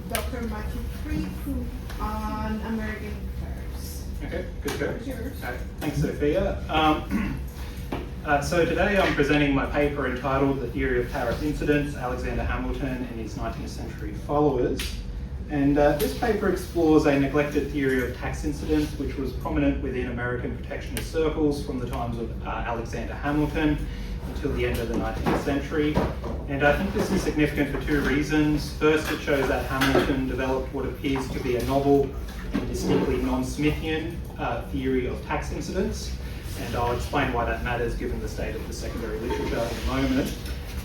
Dr. Mathew Frith on American tariffs. Okay, good go. Thanks, Sophia. So today I'm presenting my paper entitled The Theory of Tariff Incidence, Alexander Hamilton and His 19th Century Followers. And this paper explores a neglected theory of tax incidence, which was prominent within American protectionist circles from the times of Alexander Hamilton until the end of the 19th century. And I think this is significant for two reasons. First, it shows that Hamilton developed what appears to be a novel and distinctly non-Smithian theory of tax incidence. And I'll explain why that matters given the state of the secondary literature in a moment.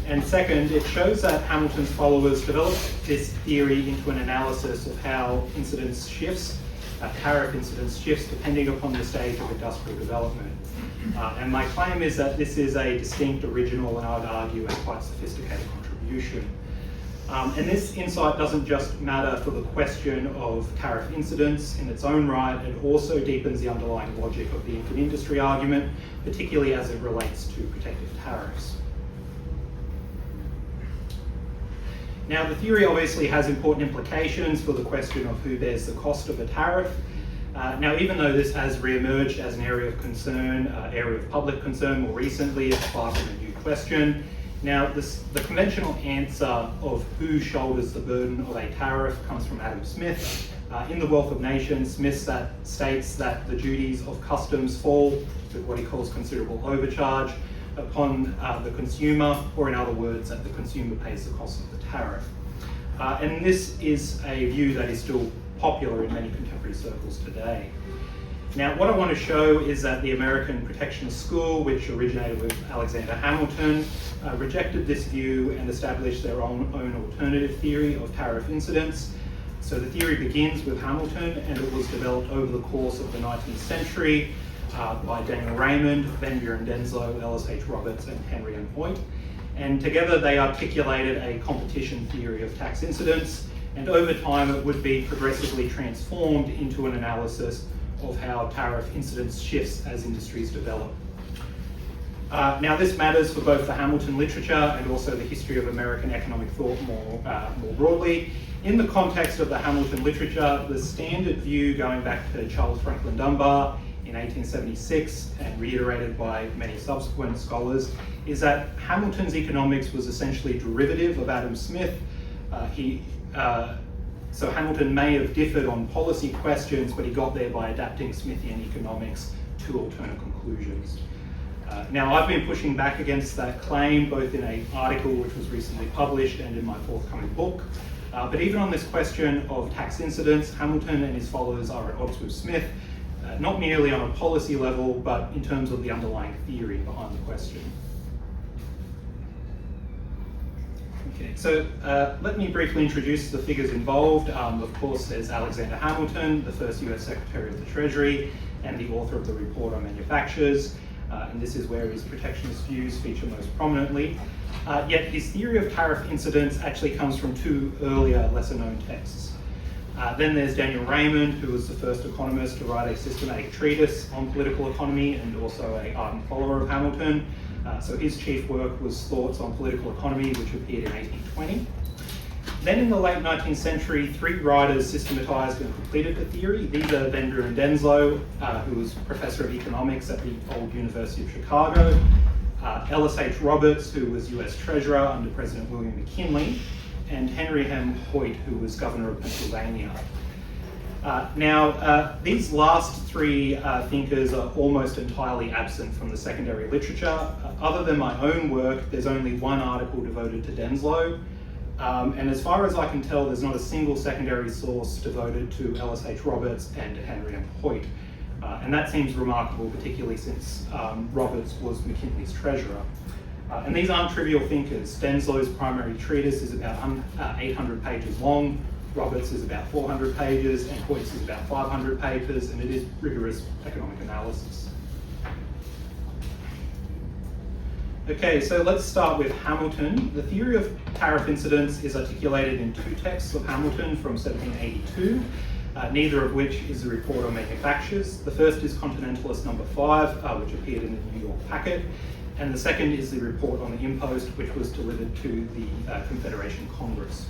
And second, it shows that Hamilton's followers developed this theory into an analysis of how incidence shifts, tariff incidence shifts depending upon the stage of industrial development. And my claim is that this is a distinct, original, and I would argue a quite sophisticated contribution. And this insight doesn't just matter for the question of tariff incidence in its own right, it also deepens the underlying logic of the infant industry argument, particularly as it relates to protective tariffs. Now, the theory obviously has important implications for the question of who bears the cost of a tariff. Now, even though this has re-emerged as an area of concern, area of public concern more recently, it's far from a new question. Now, the conventional answer of who shoulders the burden of a tariff comes from Adam Smith. In The Wealth of Nations, Smith states that the duties of customs fall with what he calls considerable overcharge upon the consumer, or in other words, that the consumer pays the cost of the tariff. And this is a view that is still popular in many contemporary circles today. Now, what I want to show is that the American Protectionist school, which originated with Alexander Hamilton, rejected this view and established their own alternative theory of tariff incidence. So the theory begins with Hamilton, and it was developed over the course of the 19th century by Daniel Raymond, Buren Denslow, Ellis H, and Henry M. Hoyt. And together they articulated a competition theory of tax incidence, and over time it would be progressively transformed into an analysis of how tariff incidence shifts as industries develop. Now, this matters for both the Hamilton literature and also the history of American economic thought more broadly. In the context of the Hamilton literature, the standard view going back to Charles Franklin Dunbar in 1876 and reiterated by many subsequent scholars is that Hamilton's economics was essentially derivative of Adam Smith. So Hamilton may have differed on policy questions, but he got there by adapting Smithian economics to alternate conclusions. Now, I've been pushing back against that claim, both in an article which was recently published and in my forthcoming book. But even on this question of tax incidence, Hamilton and his followers are at odds with Smith, not merely on a policy level, but in terms of the underlying theory behind the question. Okay, so let me briefly introduce the figures involved. Of course, there's Alexander Hamilton, the first US Secretary of the Treasury, and the author of the report on manufactures. And this is where his protectionist views feature most prominently. Yet his theory of tariff incidence actually comes from two earlier, lesser-known texts. Then there's Daniel Raymond, who was the first economist to write a systematic treatise on political economy and also an ardent follower of Hamilton. So his chief work was Thoughts on Political Economy, which appeared in 1820. Then in the late 19th century, three writers systematized and completed the theory. These are Buren Denslow, who was professor of economics at the old University of Chicago, Ellis H, who was US Treasurer under President William McKinley, and Henry M. Hoyt, who was governor of Pennsylvania. Now, these last three thinkers are almost entirely absent from the secondary literature. Other than my own work, there's only one article devoted to Denslow. And as far as I can tell, there's not a single secondary source devoted to Ellis H. and Henry M. Hoyt. And that seems remarkable, particularly since Roberts was McKinley's treasurer. And these aren't trivial thinkers. Denslow's primary treatise is about 800 pages long, Roberts is about 400 pages, and Hoyt's is about 500 pages, and it is rigorous economic analysis. Okay, so let's start with Hamilton. The theory of tariff incidence is articulated in two texts of Hamilton from 1782, neither of which is a report on manufactures. The first is Continentalist number 5, which appeared in the New York packet, and the second is the report on the impost, which was delivered to the Confederation Congress.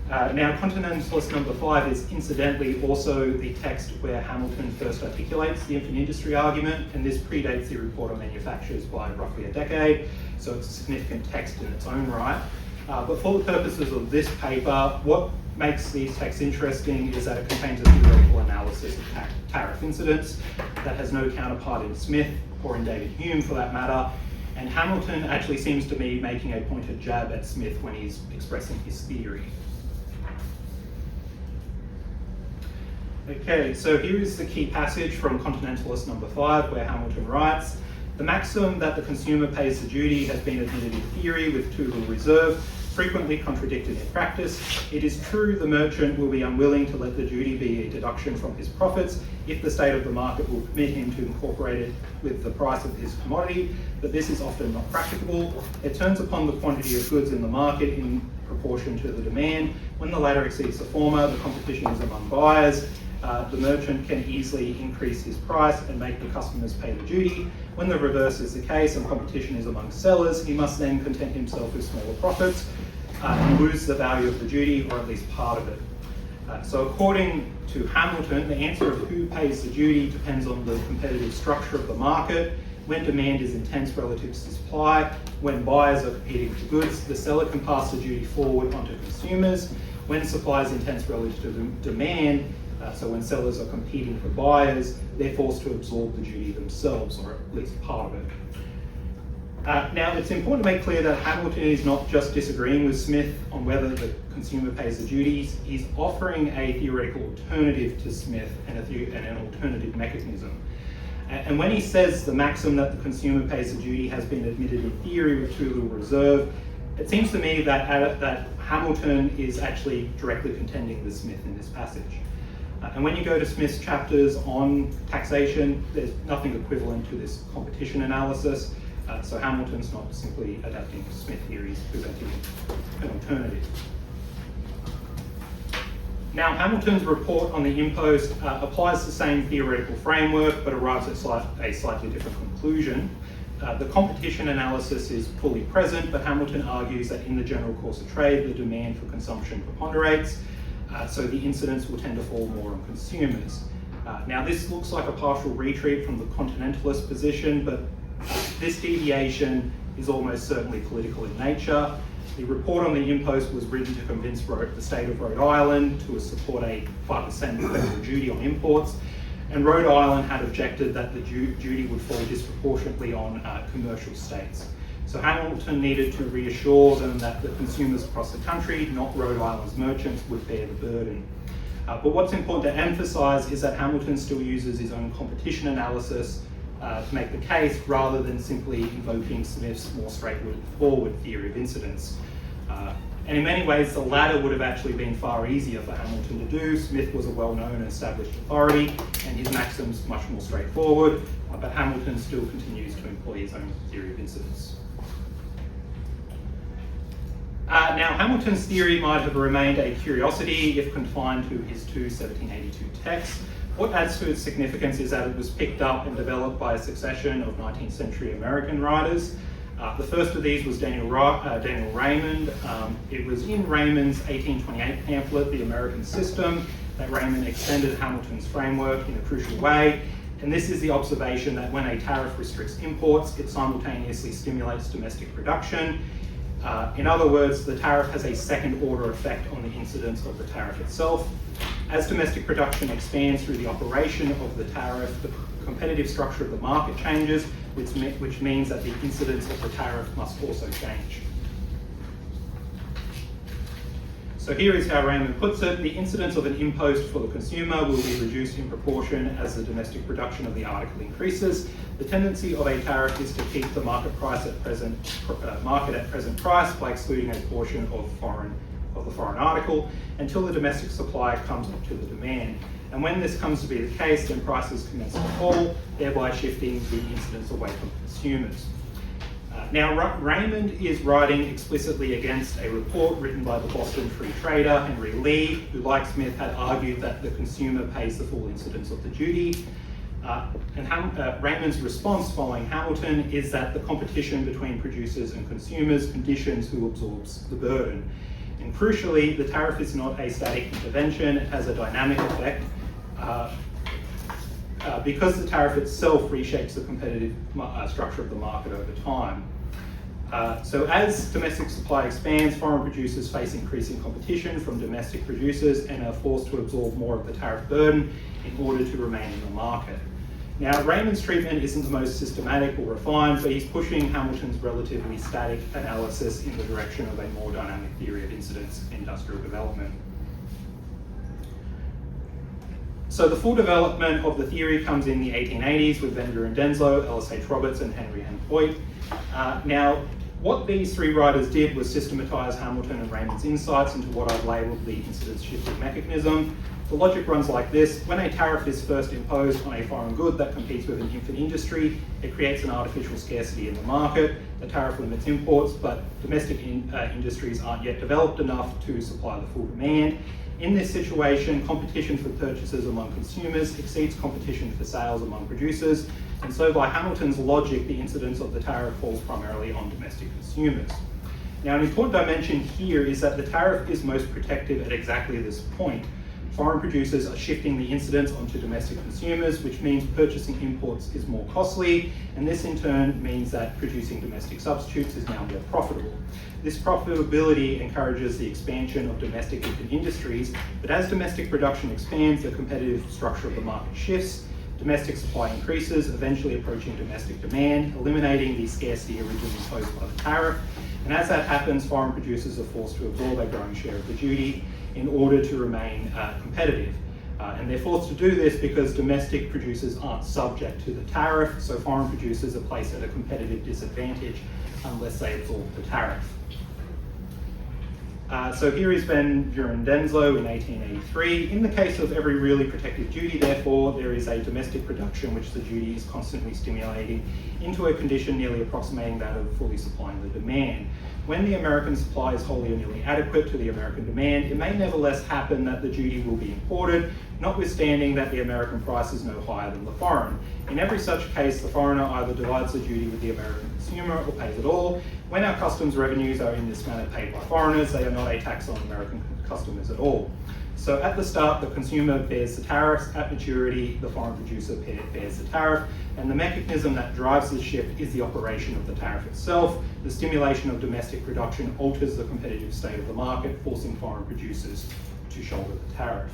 Now, Continentalist number 5 is incidentally also the text where Hamilton first articulates the infant industry argument, and this predates the report on manufacturers by roughly a decade, so it's a significant text in its own right. But for the purposes of this paper, what makes these texts interesting is that it contains a theoretical analysis of tariff incidence that has no counterpart in Smith or in David Hume for that matter, and Hamilton actually seems to be making a pointed jab at Smith when he's expressing his theory. Okay, so here is the key passage from Continentalist number 5 where Hamilton writes, "The maxim that the consumer pays the duty has been admitted in theory with too little reserve, frequently contradicted in practice. It is true the merchant will be unwilling to let the duty be a deduction from his profits if the state of the market will permit him to incorporate it with the price of his commodity, but this is often not practicable. It turns upon the quantity of goods in the market in proportion to the demand. When the latter exceeds the former, the competition is among buyers. The merchant can easily increase his price and make the customers pay the duty. When the reverse is the case and competition is among sellers, he must then content himself with smaller profits and lose the value of the duty, or at least part of it." So according to Hamilton, the answer of who pays the duty depends on the competitive structure of the market. When demand is intense relative to supply, when buyers are competing for goods, the seller can pass the duty forward onto consumers. When supply is intense relative to demand, so when sellers are competing for buyers, they're forced to absorb the duty themselves, or at least part of it. Now, it's important to make clear that Hamilton is not just disagreeing with Smith on whether the consumer pays the duties, he's offering a theoretical alternative to Smith and an alternative mechanism. And when he says the maxim that the consumer pays the duty has been admitted in theory with too little reserve, it seems to me that Hamilton is actually directly contending with Smith in this passage. And when you go to Smith's chapters on taxation, there's nothing equivalent to this competition analysis. So Hamilton's not simply adapting Smith theories, presenting an alternative. Now, Hamilton's report on the impost applies the same theoretical framework, but arrives at a slightly different conclusion. The competition analysis is fully present, but Hamilton argues that in the general course of trade, the demand for consumption preponderates, so the incidence will tend to fall more on consumers. Now, this looks like a partial retreat from the Continentalist position, but this deviation is almost certainly political in nature. The report on the impost was written to convince the state of Rhode Island to support a 5% federal duty on imports, and Rhode Island had objected that the duty would fall disproportionately on commercial states. So Hamilton needed to reassure them that the consumers across the country, not Rhode Island's merchants, would bear the burden. But what's important to emphasise is that Hamilton still uses his own competition analysis to make the case, rather than simply invoking Smith's more straightforward theory of incidence. And in many ways, the latter would have actually been far easier for Hamilton to do. Smith was a well-known and established authority, and his maxim's much more straightforward, but Hamilton still continues to employ his own theory of incidence. Now, Hamilton's theory might have remained a curiosity if confined to his two 1782 texts. What adds to its significance is that it was picked up and developed by a succession of 19th-century American writers. The first of these was Daniel Raymond. It was in Raymond's 1828 pamphlet, The American System, that Raymond extended Hamilton's framework in a crucial way. And this is the observation that when a tariff restricts imports, it simultaneously stimulates domestic production. In other words, the tariff has a second-order effect on the incidence of the tariff itself. As domestic production expands through the operation of the tariff, the competitive structure of the market changes, which means that the incidence of the tariff must also change. So here is how Raymond puts it: the incidence of an impost for the consumer will be reduced in proportion as the domestic production of the article increases. The tendency of a tariff is to keep the market price at present price by excluding a portion of the foreign article until the domestic supply comes up to the demand. And when this comes to be the case, then prices commence to fall, thereby shifting the incidence away from consumers. Now, Raymond is writing explicitly against a report written by the Boston free trader Henry Lee, who, like Smith, had argued that the consumer pays the full incidence of the duty. Raymond's response following Hamilton is that the competition between producers and consumers conditions who absorbs the burden. And crucially, the tariff is not a static intervention, it has a dynamic effect because the tariff itself reshapes the competitive structure of the market over time. So as domestic supply expands, foreign producers face increasing competition from domestic producers and are forced to absorb more of the tariff burden in order to remain in the market. Now, Raymond's treatment isn't the most systematic or refined, but he's pushing Hamilton's relatively static analysis in the direction of a more dynamic theory of incidence in industrial development. So the full development of the theory comes in the 1880s with Buren Denslow, Ellis H. and Henry and Hoyt. Now, what these three writers did was systematize Hamilton and Raymond's insights into what I've labeled the incidence shifting mechanism. The logic runs like this: when a tariff is first imposed on a foreign good that competes with an infant industry, it creates an artificial scarcity in the market. The tariff limits imports, but domestic industries aren't yet developed enough to supply the full demand. In this situation, competition for purchases among consumers exceeds competition for sales among producers, and so by Hamilton's logic, the incidence of the tariff falls primarily on domestic consumers. Now, an important dimension here is that the tariff is most protective at exactly this point. Foreign producers are shifting the incidence onto domestic consumers, which means purchasing imports is more costly, and this in turn means that producing domestic substitutes is now more profitable. This profitability encourages the expansion of domestic infant industries, but as domestic production expands, the competitive structure of the market shifts, domestic supply increases, eventually approaching domestic demand, eliminating the scarcity originally imposed by the tariff. And as that happens, foreign producers are forced to absorb a growing share of the duty in order to remain competitive. And they're forced to do this because domestic producers aren't subject to the tariff, so foreign producers are placed at a competitive disadvantage unless they absorb the tariff. So here is Buren Denslow in 1883. In the case of every really protective duty, therefore, there is a domestic production which the duty is constantly stimulating into a condition nearly approximating that of fully supplying the demand. When the American supply is wholly or nearly adequate to the American demand, it may nevertheless happen that the duty will be imported, notwithstanding that the American price is no higher than the foreign. In every such case, the foreigner either divides the duty with the American consumer or pays it all. When our customs revenues are in this manner paid by foreigners, they are not a tax on American customers at all. So at the start, the consumer bears the tariffs. At maturity, the foreign producer bears the tariff. And the mechanism that drives this shift is the operation of the tariff itself. The stimulation of domestic production alters the competitive state of the market, forcing foreign producers to shoulder the tariff.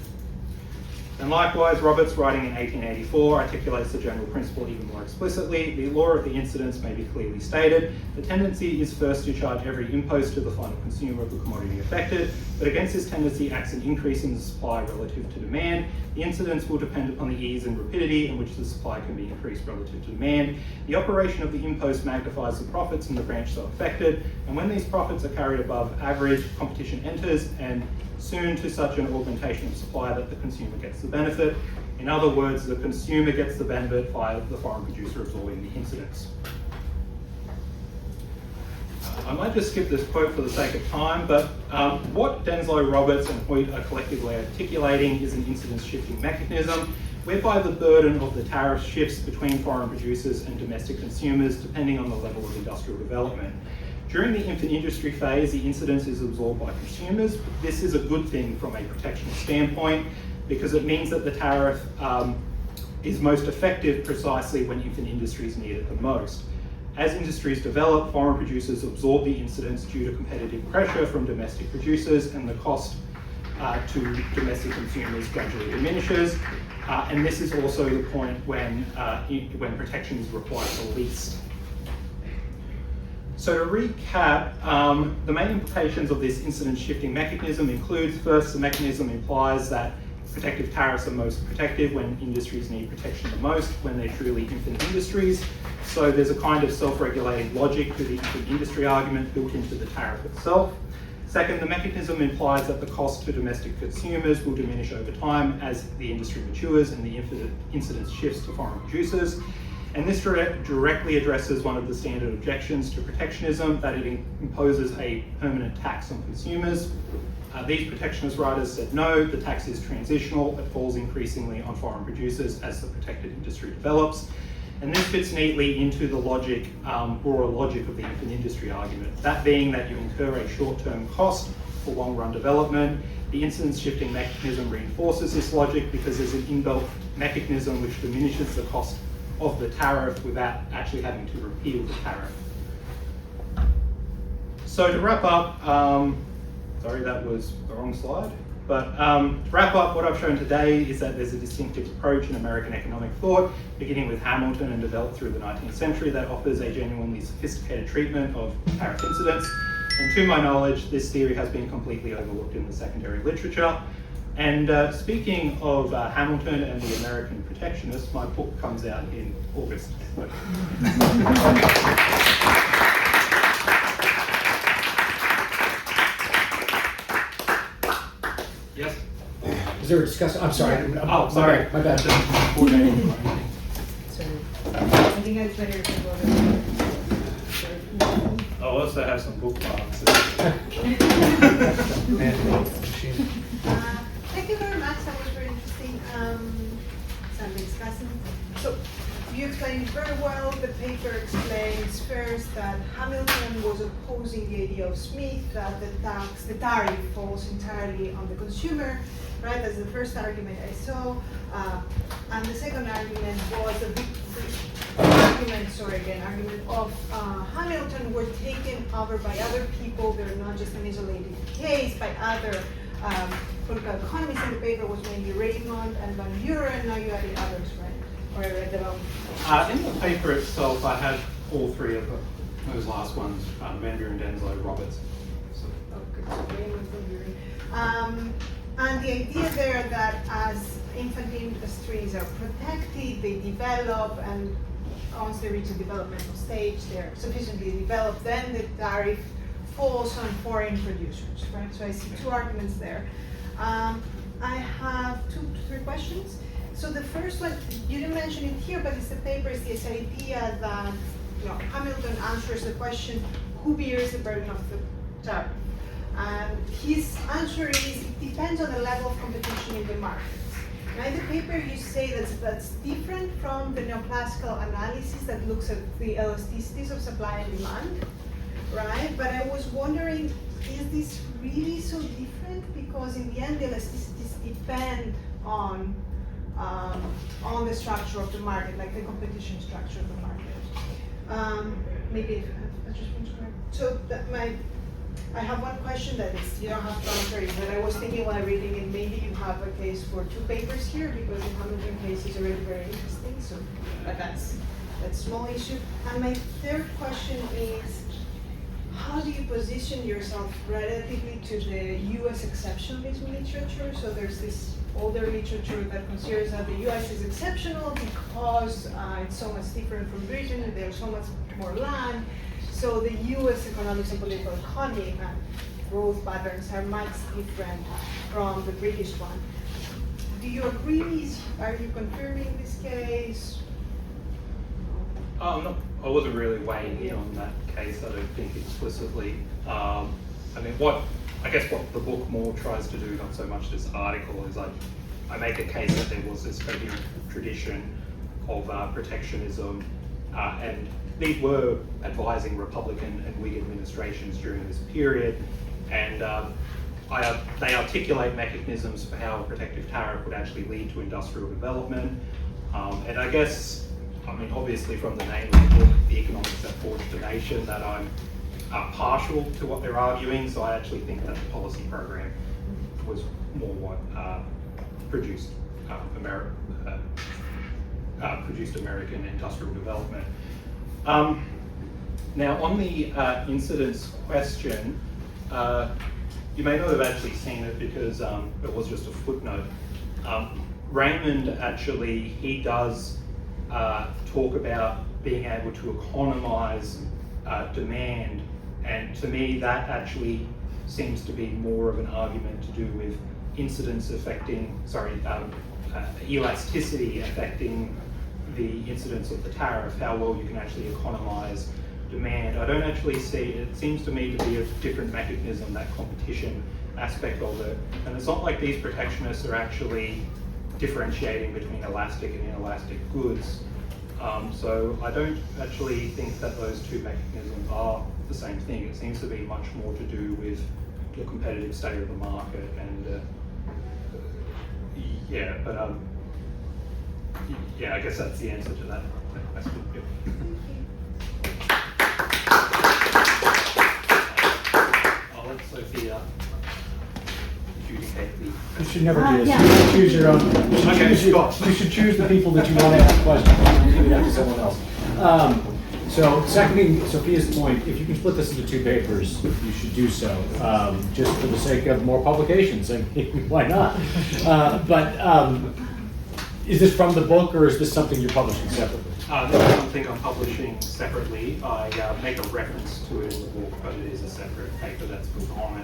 And likewise, Roberts, writing in 1884, articulates the general principle even more explicitly. The law of the incidence may be clearly stated. The tendency is first to charge every impost to the final consumer of the commodity affected, but against this tendency acts an increase in the supply relative to demand. The incidence will depend upon the ease and rapidity in which the supply can be increased relative to demand. The operation of the impost magnifies the profits in the branch so affected, and when these profits are carried above average, competition enters, and soon to such an augmentation of supply that the consumer gets the benefit. In other words, the consumer gets the benefit by the foreign producer absorbing the incidence. I might just skip this quote for the sake of time, but what Denslow, Roberts, and Hoyt are collectively articulating is an incidence shifting mechanism, whereby the burden of the tariff shifts between foreign producers and domestic consumers depending on the level of industrial development. During the infant industry phase, the incidence is absorbed by consumers. This is a good thing from a protectionist standpoint because it means that the tariff is most effective precisely when infant industries need it the most. As industries develop, foreign producers absorb the incidence due to competitive pressure from domestic producers, and the cost to domestic consumers gradually diminishes. And this is also the point when protection is required the least. So to recap, the main implications of this incidence shifting mechanism includes, first, the mechanism implies that protective tariffs are most protective when industries need protection the most, when they're truly infant industries. So there's a kind of self-regulating logic to the infant industry argument built into the tariff itself. Second, the mechanism implies that the cost to domestic consumers will diminish over time as the industry matures and the incidence shifts to foreign producers. And this directly addresses one of the standard objections to protectionism, that it imposes a permanent tax on consumers. These protectionist writers said no, the tax is transitional, it falls increasingly on foreign producers as the protected industry develops. And this fits neatly into the logic, broader logic of the infant industry argument, that being that you incur a short-term cost for long-run development. The incidence shifting mechanism reinforces this logic because there's an inbuilt mechanism which diminishes the cost of the tariff without actually having to repeal the tariff. So to wrap up, sorry that was the wrong slide, but to wrap up, what I've shown today is that there's a distinctive approach in American economic thought, beginning with Hamilton and developed through the 19th century, that offers a genuinely sophisticated treatment of tariff incidence. And to my knowledge, this theory has been completely overlooked in the secondary literature. And speaking of Hamilton and the American Protectionist, my book comes out in August. Yes? Is there a discussion? I'm sorry. Oh, sorry. My bad. Sorry. I think it's better if we go to... I also have some bookmarks. Thank you very much. That was very interesting. Some discussing. So you explained very well. The paper explains first that Hamilton was opposing the idea of Smith that the tariff falls entirely on the consumer. Right, that's the first argument I saw. And the second argument was a big argument of Hamilton were taken over by other people. They're not just an isolated case, by other political economists. In the paper was mainly Raymond and Van Buren. Now you added others, right? Or I read about. In the paper itself, I had all three of those last ones: Van Buren, Denslow, Roberts. So. Okay, so Raymond, Van Buren. And the idea there that as infant industries are protected, they develop, and once they reach a developmental stage, they're sufficiently developed, then the tariff falls on foreign producers, right? So I see two arguments there. I have three questions. So the first one, you didn't mention it here, but it's the paper, is this idea that Hamilton answers the question, who bears the burden of the tariff? And his answer is, it depends on the level of competition in the market. Now in the paper you say that's different from the neoclassical analysis that looks at the elasticities of supply and demand, right? But I was wondering, is this really so different? Because in the end the elasticities depend on the structure of the market, like the competition structure of the market. Maybe I just want to correct. So I have one question that is, you don't have to answer it, but I was thinking while reading it, maybe you have a case for two papers here, because the Hamilton case is already very interesting, so but that's a small issue. And my third question is, how do you position yourself relatively to the US exceptionalism literature? So there's this older literature that considers that the US is exceptional because it's so much different from Britain, and there's so much more land. So the US economics and political economy and growth patterns are much different from the British one. Do you agree? Are you confirming this case? I wasn't really weighing in on that case, I don't think explicitly. I guess what the book more tries to do, not so much this article, is I make a case that there was this coherent tradition of protectionism, and these were advising Republican and Whig administrations during this period, and they articulate mechanisms for how a protective tariff would actually lead to industrial development. And I guess, obviously from the name of the book, The Economics That Forged the Nation, that I'm partial to what they're arguing, so I actually think that the policy program was more what produced American industrial development. Now, on the incidence question, you may not have actually seen it because it was just a footnote. Raymond actually, he does talk about being able to economize demand, and to me that actually seems to be more of an argument to do with incidence affecting, elasticity affecting the incidence of the tariff, how well you can actually economize demand. I don't actually see, it seems to me to be a different mechanism, that competition aspect of it. And it's not like these protectionists are actually differentiating between elastic and inelastic goods. So I don't actually think that those two mechanisms are the same thing. It seems to be much more to do with the competitive state of the market, and yeah, but yeah, I guess that's the answer to that question. Yep. I'll let Sophia adjudicate the. You should never do this. yeah. You should choose your own. You should choose the people that you want to ask questions. You give it up to someone else. So, seconding Sophia's point, if you can split this into two papers, you should do so, just for the sake of more publications. I mean, why not? Is this from the book, or is this something you're publishing separately? This is something I'm publishing separately. I make a reference to it in the book, but it is a separate paper that's put on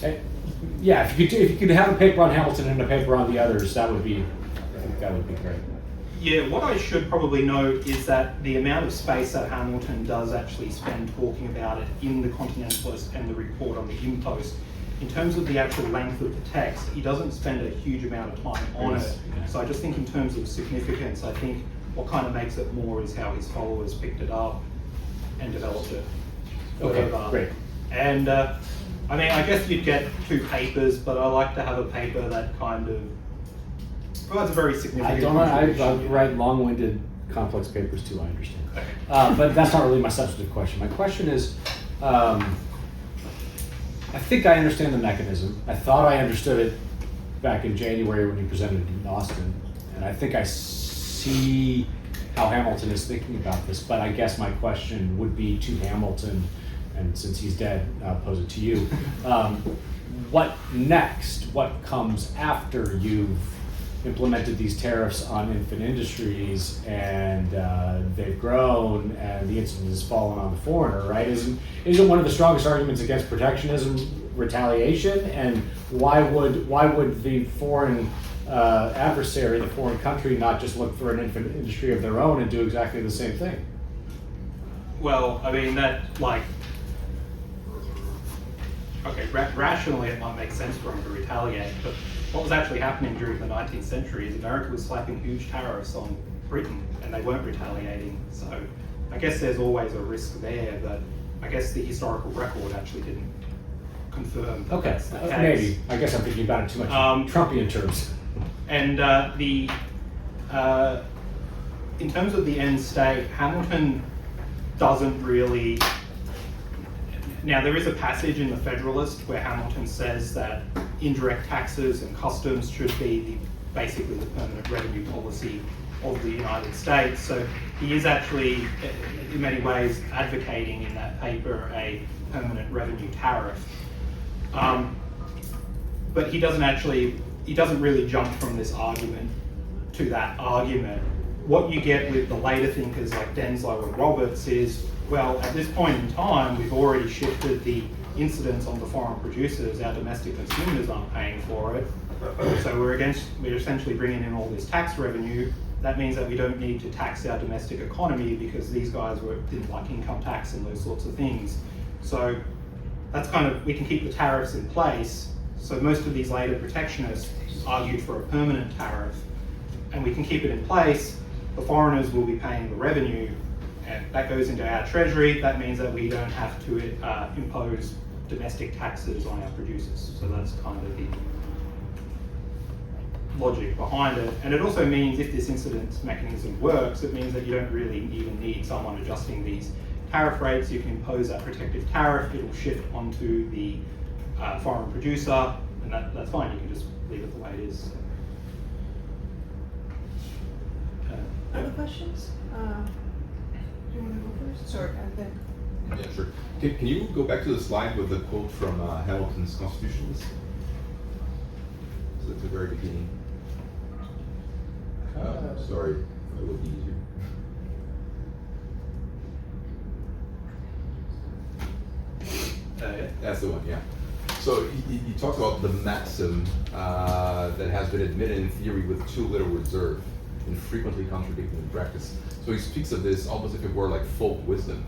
it. Yeah, if you could have a paper on Hamilton and a paper on the others, I think that would be great. Yeah, what I should probably note is that the amount of space that Hamilton does actually spend talking about it in the Continentalist and the report on the Impost, in terms of the actual length of the text, he doesn't spend a huge amount of time on it. Yeah. So I just think in terms of significance, I think what kind of makes it more is how his followers picked it up and developed it. Okay, great. And I mean, I guess you'd get two papers, but I like to have a paper that kind of provides a very significant I write long-winded, complex papers too, I understand. Okay. But that's not really my substantive question. My question is, I think I understand the mechanism. I thought I understood it back in January when you presented it in Austin, and I think I see how Hamilton is thinking about this, but I guess my question would be to Hamilton, and since he's dead, I'll pose it to you. What next? What comes after you've implemented these tariffs on infant industries and they've grown and the incidence has fallen on the foreigner, right? Isn't one of the strongest arguments against protectionism retaliation? And why would the foreign adversary, the foreign country, not just look for an infant industry of their own and do exactly the same thing? Well, I mean, okay, rationally it might make sense for them to retaliate, but what was actually happening during the 19th century is America was slapping huge tariffs on Britain and they weren't retaliating. So I guess there's always a risk there, but I guess the historical record actually didn't confirm that Okay, that's the case. maybe. I guess I'm thinking about it too much Trumpian terms. And in terms of the end state, Hamilton doesn't really. Now, there is a passage in the Federalist where Hamilton says that indirect taxes and customs should be basically the permanent revenue policy of the United States. So he is actually, in many ways, advocating in that paper a permanent revenue tariff. But he doesn't really jump from this argument to that argument. What you get with the later thinkers like Denslow and Roberts is, well, at this point in time, we've already shifted the incidence on the foreign producers. Our domestic consumers aren't paying for it. So we're essentially bringing in all this tax revenue. That means that we don't need to tax our domestic economy because these guys didn't like income tax and those sorts of things. So that's we can keep the tariffs in place. So most of these later protectionists argued for a permanent tariff, and we can keep it in place. The foreigners will be paying the revenue, and that goes into our treasury. That means that we don't have to impose domestic taxes on our producers. So that's kind of the logic behind it. And it also means if this incidence mechanism works, it means that you don't really even need someone adjusting these tariff rates. You can impose that protective tariff. It'll shift onto the foreign producer, and that's fine. You can just leave it the way it is. Other questions? Do you want to go first? Sorry, Yeah, sure. Can you go back to the slide with the quote from Hamilton's Constitutions? So at the very beginning. Sorry, that would be easier. That's the one, yeah. So he talks about the maxim that has been admitted in theory with too little reserve and frequently contradicted in practice. So he speaks of this almost if it were like folk wisdom.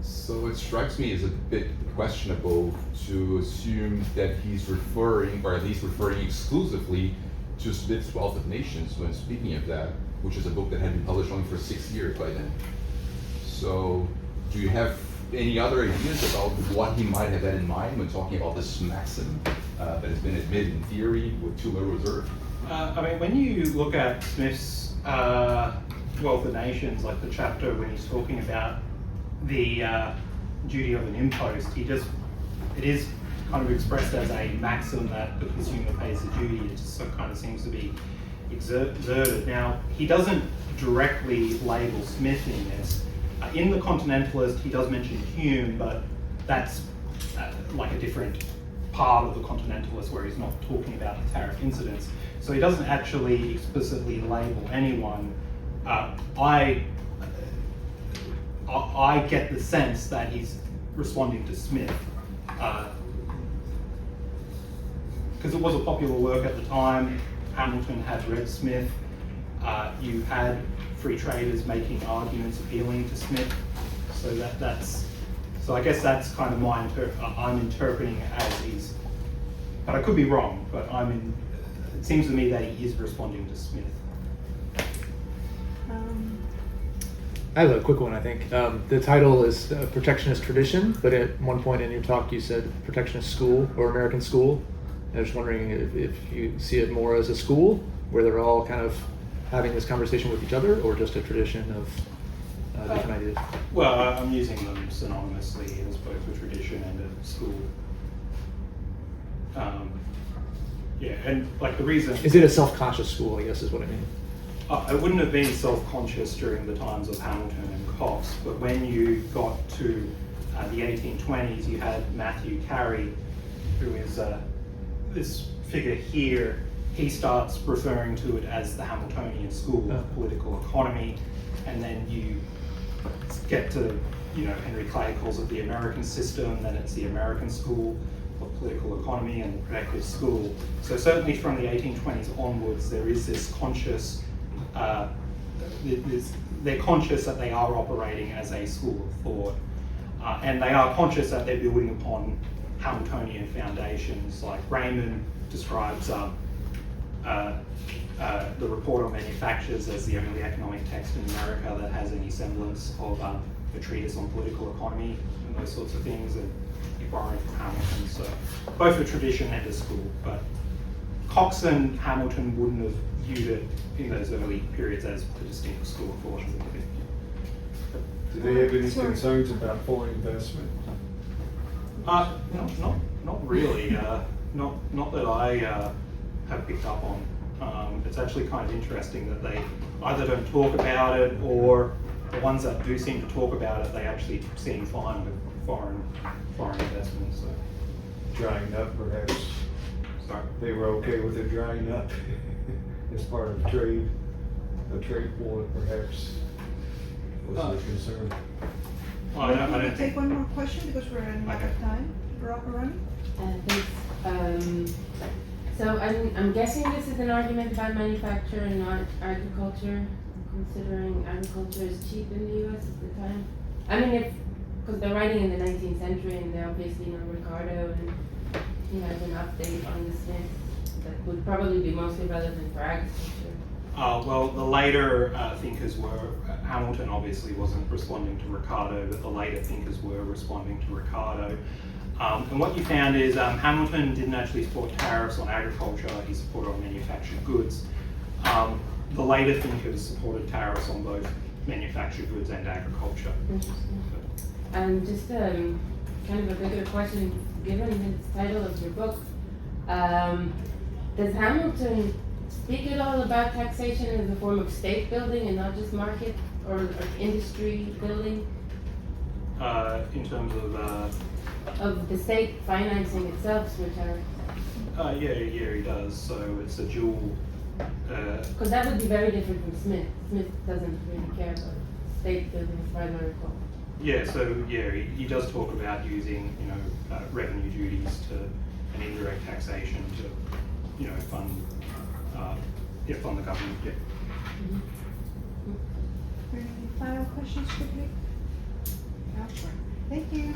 So it strikes me as a bit questionable to assume that he's referring, or at least referring exclusively to Smith's Wealth of Nations when speaking of that, which is a book that had been published only for 6 years by then. So do you have any other ideas about what he might have had in mind when talking about this maxim that has been admitted in theory with too little reserve? I mean, when you look at Smith's Wealth of Nations, like the chapter when he's talking about the duty of an impost, it is kind of expressed as a maxim that the consumer pays the duty. It just kind of seems to be exerted. Now, he doesn't directly label Smith in this. In the Continentalist, he does mention Hume, but that's like a different part of the Continentalist where he's not talking about the tariff incidence. So he doesn't actually explicitly label anyone. I get the sense that he's responding to Smith, because it was a popular work at the time. Hamilton had read Smith. You had free traders making arguments appealing to Smith. So I guess that's kind of I'm interpreting it as he's, but I could be wrong, but it seems to me that he is responding to Smith. I have a quick one, I think. The title is Protectionist Tradition, but at one point in your talk you said Protectionist School or American School. I was wondering if you see it more as a school where they're all kind of having this conversation with each other, or just a tradition of different ideas. Well, I'm using them synonymously as both a tradition and a school. Yeah, and like the reason... Is it a self-conscious school, I guess is what I mean. It wouldn't have been self-conscious during the times of Hamilton and Cox, but when you got to the 1820s, you had Mathew Carey, who is this figure here. He starts referring to it as the Hamiltonian School of Political Economy, and then you get to, Henry Clay calls it the American system, then it's the American School of Political Economy and the Protective School. So certainly from the 1820s onwards, there is this conscious, they're conscious that they are operating as a school of thought, and they are conscious that they're building upon Hamiltonian foundations. Like Raymond describes the Report on Manufactures as the only economic text in America that has any semblance of a treatise on political economy and those sorts of things, and you're borrowing from Hamilton. So both a tradition and a school, but Cox and Hamilton wouldn't have viewed it in those early periods as a distinct school of thought. Do they have any concerns about foreign investment? Not really. Not that I have picked up on. It's actually kind of interesting that they either don't talk about it, or the ones that do seem to talk about it, they actually seem fine with foreign investment. So. Drying up, perhaps. Sorry. They were okay with it drying up as part of trade, a trade war, perhaps, was a concern. I Can don't we take think. one more question because we're running out of time? Ronnie? Thanks. So I'm guessing this is an argument about manufacture and not agriculture, considering agriculture is cheap in the U.S. at the time. I mean, because they're writing in the 19th century and they obviously know Ricardo, and he has an update on the Smiths that would probably be mostly relevant for agriculture. Well, the later thinkers were, Hamilton obviously wasn't responding to Ricardo, but the later thinkers were responding to Ricardo. And what you found is Hamilton didn't actually support tariffs on agriculture, he supported on manufactured goods. The later thinkers supported tariffs on both manufactured goods and agriculture. Interesting. And just kind of a bigger question, given the title of your book, does Hamilton speak at all about taxation as a form of state building and not just market or industry building? In terms Of the state financing itself, which are... yeah, he does. So it's a dual. Because that would be very different from Smith. Smith doesn't really care about state building, as far as I recall. Yeah, so yeah, he does talk about using revenue duties and indirect taxation to fund the government. Yeah. Mm-hmm. Any final questions quickly? No? Thank you.